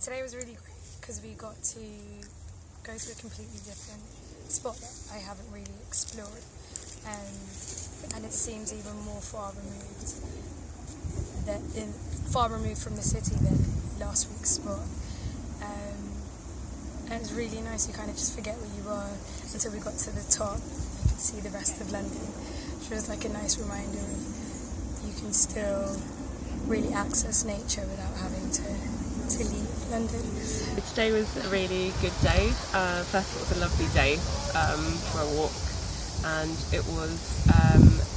Today was really great because we got to go to a completely different spot that I haven't really explored, and it seems even more far removed from the city than last week's spot. And it's really nice. You kind of just forget where you are until we got to the top. You could see the rest of London, which was like a nice reminder of you can still really access nature without having to leave London. Today was a really good day. First of all, it was a lovely day for a walk, and it was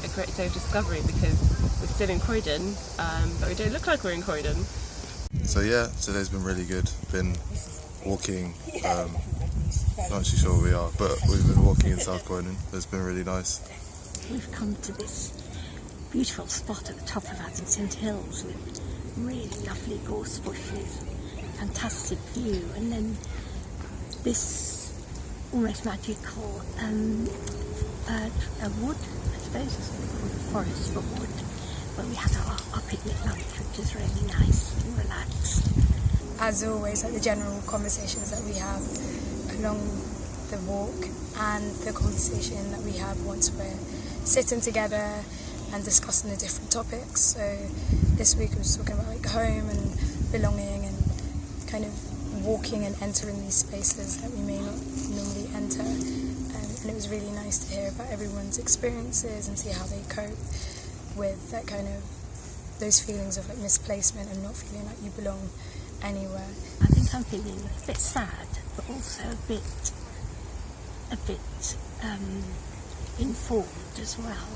a great day of discovery because we're still in Croydon, but we don't look like we're in Croydon. So yeah, today's been really good. Been walking, not actually sure where we are, but we've been walking in South Croydon. It's been really nice. We've come to this beautiful spot at the top of Addington Hills with really lovely gorse bushes, fantastic view, and then this almost magical a wood, I suppose it's called a forest but wood, where we had our picnic lunch, which was really nice and relaxed. As always, like the general conversations that we have along the walk and the conversation that we have once we're sitting together and discussing the different topics. So this week we was talking about like home and belonging and kind of walking and entering these spaces that we may not normally enter. And it was really nice to hear about everyone's experiences and see how they cope with that kind of those feelings of like misplacement and not feeling like you belong anywhere. I think I'm feeling a bit sad, but also a bit informed as well.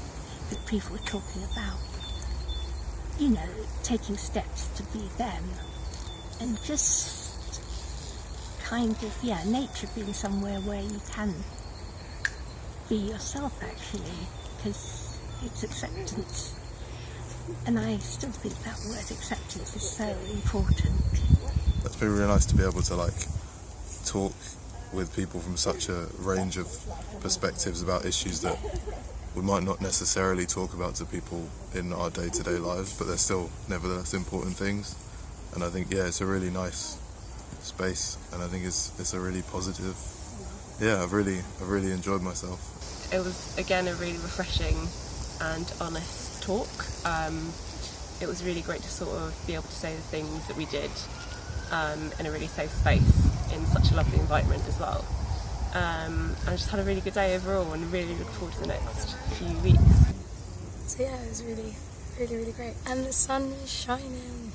That people were talking about, you know, taking steps to be them, and just kind of, nature being somewhere where you can be yourself actually, because it's acceptance. And I still think that word acceptance is so important. It's been really nice to be able to like talk with people from such a range of perspectives about issues that we might not necessarily talk about to people in our day-to-day lives, but they're still nevertheless important things. And I think, it's a really nice space, and I think it's a really positive. I've really enjoyed myself. It was again a really refreshing and honest talk. It was really great to sort of be able to say the things that we did in a really safe space in such a lovely environment as well. I just had a really good day overall and really look forward to the next few weeks. So it was really, really, really great. And the sun is shining.